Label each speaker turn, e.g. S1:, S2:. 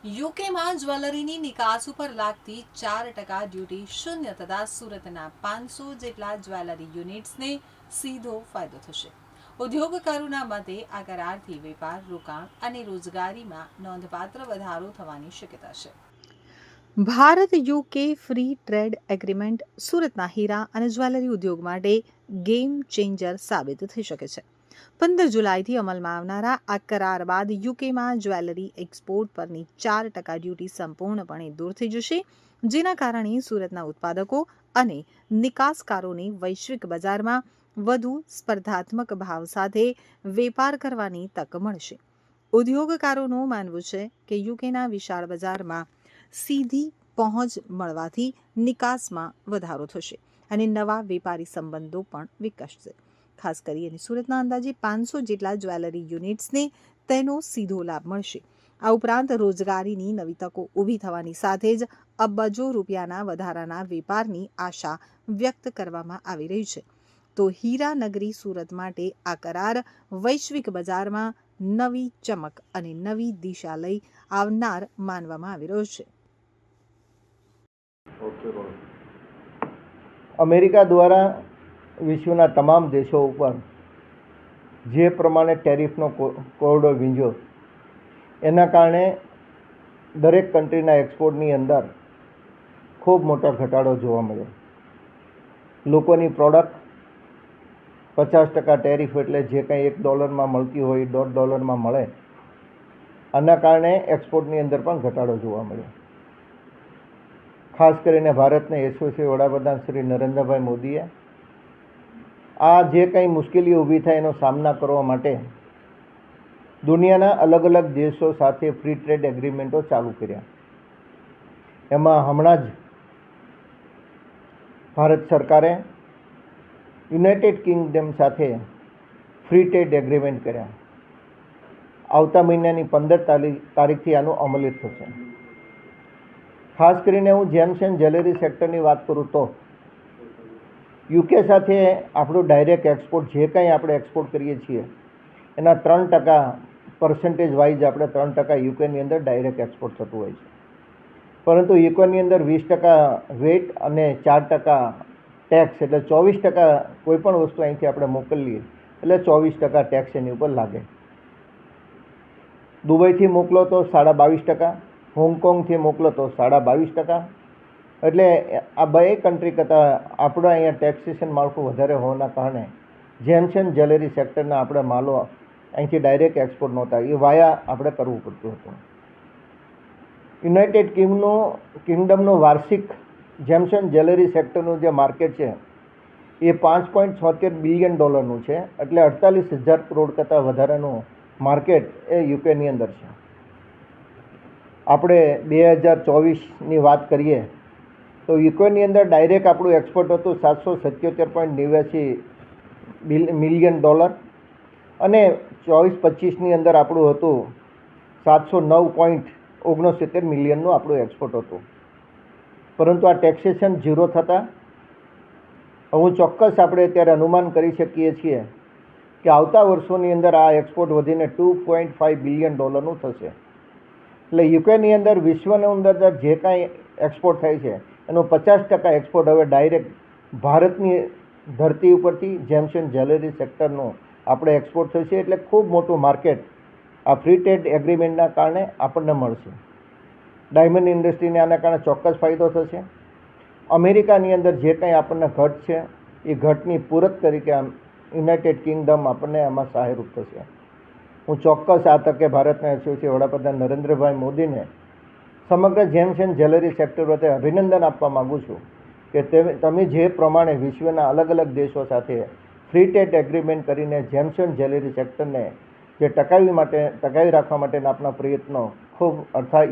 S1: યુકેમાં જ્વેલરીની નિકાસ ઉપર લાગતી 4% ડ્યુટી શૂન્ય થતાં સુરતના 500 જેટલા જ્વેલરી યુનિટ્સને સીધો ફાયદો થશે. ઉદ્યોગકારોના મતે આ કરારથી વેપાર, રોકાણ અને રોજગારીમાં નોંધપાત્ર વધારો થવાની શક્યતા છે. Bharat UK free trade agreement સુરતના હીરા અને જ્વેલરી ઉદ્યોગ માટે ગેમ ચેન્જર સાબિત થઈ શકે છે. 15 જુલાઈથી અમલમાં આવનારા આ કરાર બાદ યુકેમાં જ્વેલરી એક્સપોર્ટ પરની 4% ડ્યુટી સંપૂર્ણપણે દૂર થઈ જશે, જેના કારણે સુરતના ઉત્પાદકો અને નિકાસકારોને વૈશ્વિક બજારમાં વધુ સ્પર્ધાત્મક ભાવ સાથે વેપાર કરવાની તક મળશે. ઉદ્યોગકારોનું માનવું છે કે યુકેના વિશાળ બજારમાં સીધી પહોંચ મળવાથી નિકાસમાં વધારો થશે અને નવા વેપારી સંબંધો પણ વિકસશે. ખાસ કરીને સુરતના અંદાજે 500 જેટલા જ્વેલરી યુનિટ્સને તેનો સીધો લાભ મળશે. આ ઉપરાંત રોજગારીની નવી તકો ઊભી થવાની સાથે જ અબજો રૂપિયાના વધારાના વેપારની આશા વ્યક્ત કરવામાં આવી રહી છે. તો હીરાનગરી સુરત માટે આ કરાર વૈશ્વિક બજારમાં નવી ચમક અને નવી દિશા લઈ આવનાર માનવામાં આવી રહ્યો છે.
S2: અમેરિકા દ્વારા વિશ્વના તમામ દેશો ઉપર જે પ્રમાણે ટેરિફનો કોરડો વીંઝ્યો, એના કારણે દરેક કન્ટ્રીના એક્સપોર્ટની અંદર ખૂબ મોટો ઘટાડો જોવા મળ્યો. લોકોની પ્રોડક્ટ 50% ટેરિફ એટલે જે કંઈ $1 મળતી હોય $1.5 મળે, આના કારણે એક્સપોર્ટની અંદર પણ ઘટાડો જોવા મળ્યો. ખાસ કરીને ભારતના યશસ્વી વડાપ્રધાન શ્રી નરેન્દ્રભાઈ મોદીએ આ જે કંઈ મુશ્કેલીઓ ઊભી થાય એનો સામના કરવા માટે દુનિયાના અલગ અલગ દેશો સાથે ફ્રી ટ્રેડ એગ્રીમેન્ટો ચાલુ કર્યા. એમાં હમણાં જ ભારત સરકારે યુનાઇટેડ કિંગડમ સાથે ફ્રી ટ્રેડ એગ્રીમેન્ટ કર્યા. આવતા મહિનાની 15 તારીખથી આનું અમલી થશે. ખાસ કરીને હું જેમ્સ એન્ડ જ્વેલરી સેક્ટરની વાત કરું તો યુકે સાથે આપણું ડાયરેક્ટ એક્સપોર્ટ જે કંઈ આપણે એક્સપોર્ટ કરીએ છીએ એના 3% વાઇઝ આપણે 3% યુકેની અંદર ડાયરેક્ટ એક્સપોર્ટ થતું હોય છે. પરંતુ યુકેની અંદર 20% વેટ અને 4% ટેક્સ, એટલે 24% કોઈ પણ વસ્તુ અહીંથી આપણે મોકલીએ એટલે 24% ટેક્સ એની ઉપર લાગે. દુબઈથી મોકલો તો 22.5%, હોંગકોંગથી મોકલો તો 22.5%. એટલે આ બે કન્ટ્રી કરતાં આપણે અહીંયા ટેક્સેશન માળખું વધારે હોવાના કારણે જેમ્સ એન્ડ જ્વેલરી સેક્ટરના આપણે માલો અહીંથી ડાયરેક્ટ એક્સપોર્ટ નહોતા, એ વાયા આપણે કરવું પડતું હતું. યુનાઇટેડ કિંગડમનું વાર્ષિક જેમ્સ એન્ડ જ્વેલરી સેક્ટરનું જે માર્કેટ છે એ $5.76 બિલિયન છે. એટલે 48,000 કરોડ કરતાં વધારાનું માર્કેટ એ યુકેની અંદર છે. આપણે 2024ની વાત કરીએ તો યુકેની અંદર ડાયરેક્ટ આપણું એક્સપોર્ટ હતું $777.89 મિલિયન અને 24-25ની અંદર આપણું હતું $709.69 મિલિયનનું આપણું એક્સપોર્ટ હતું. પરંતુ આ ટેક્સેશન ઝીરો થતાં હું ચોક્કસ આપણે અત્યારે અનુમાન કરી શકીએ છીએ કે આવતા વર્ષોની અંદર આ એક્સપોર્ટ વધીને $2.5 બિલિયન થશે. એટલે યુકેની અંદર વિશ્વની અંદર જે કાંઈ એક્સપોર્ટ થાય છે એનો 50% એક્સપોર્ટ હવે ડાયરેક્ટ ભારતની ધરતી ઉપરથી જેમ્સ એન્ડ જ્વેલરી સેક્ટરનું આપણે એક્સપોર્ટ થશે. એટલે ખૂબ મોટું માર્કેટ આ ફ્રી ટ્રેડ એગ્રીમેન્ટના કારણે આપણને મળશે. ડાયમંડ ઇન્ડસ્ટ્રીને આના કારણે ચોક્કસ ફાયદો થશે. અમેરિકાની અંદર જે કંઈ આપણને ઘટ છે એ ઘટની પૂરક તરીકે યુનાઇટેડ કિંગડમ આપણને આમાં સહાયરૂપ થશે. હું ચોક્કસ આ તકે ભારતના યશસ્વી વડાપ્રધાન નરેન્દ્રભાઈ મોદીને સમગ્ર જેમ્સ એન્ડ જ્વેલરી સેક્ટર વચ્ચે અભિનંદન આપવા માગું છું કે તમે જે પ્રમાણે વિશ્વના અલગ અલગ દેશો સાથે ફ્રી ટ્રેડ એગ્રીમેન્ટ કરીને જેમ્સ એન્ડ જ્વેલરી સેક્ટરને જે ટકાવી રાખવા માટેના આપણા પ્રયત્નો ખૂબ અર્થાત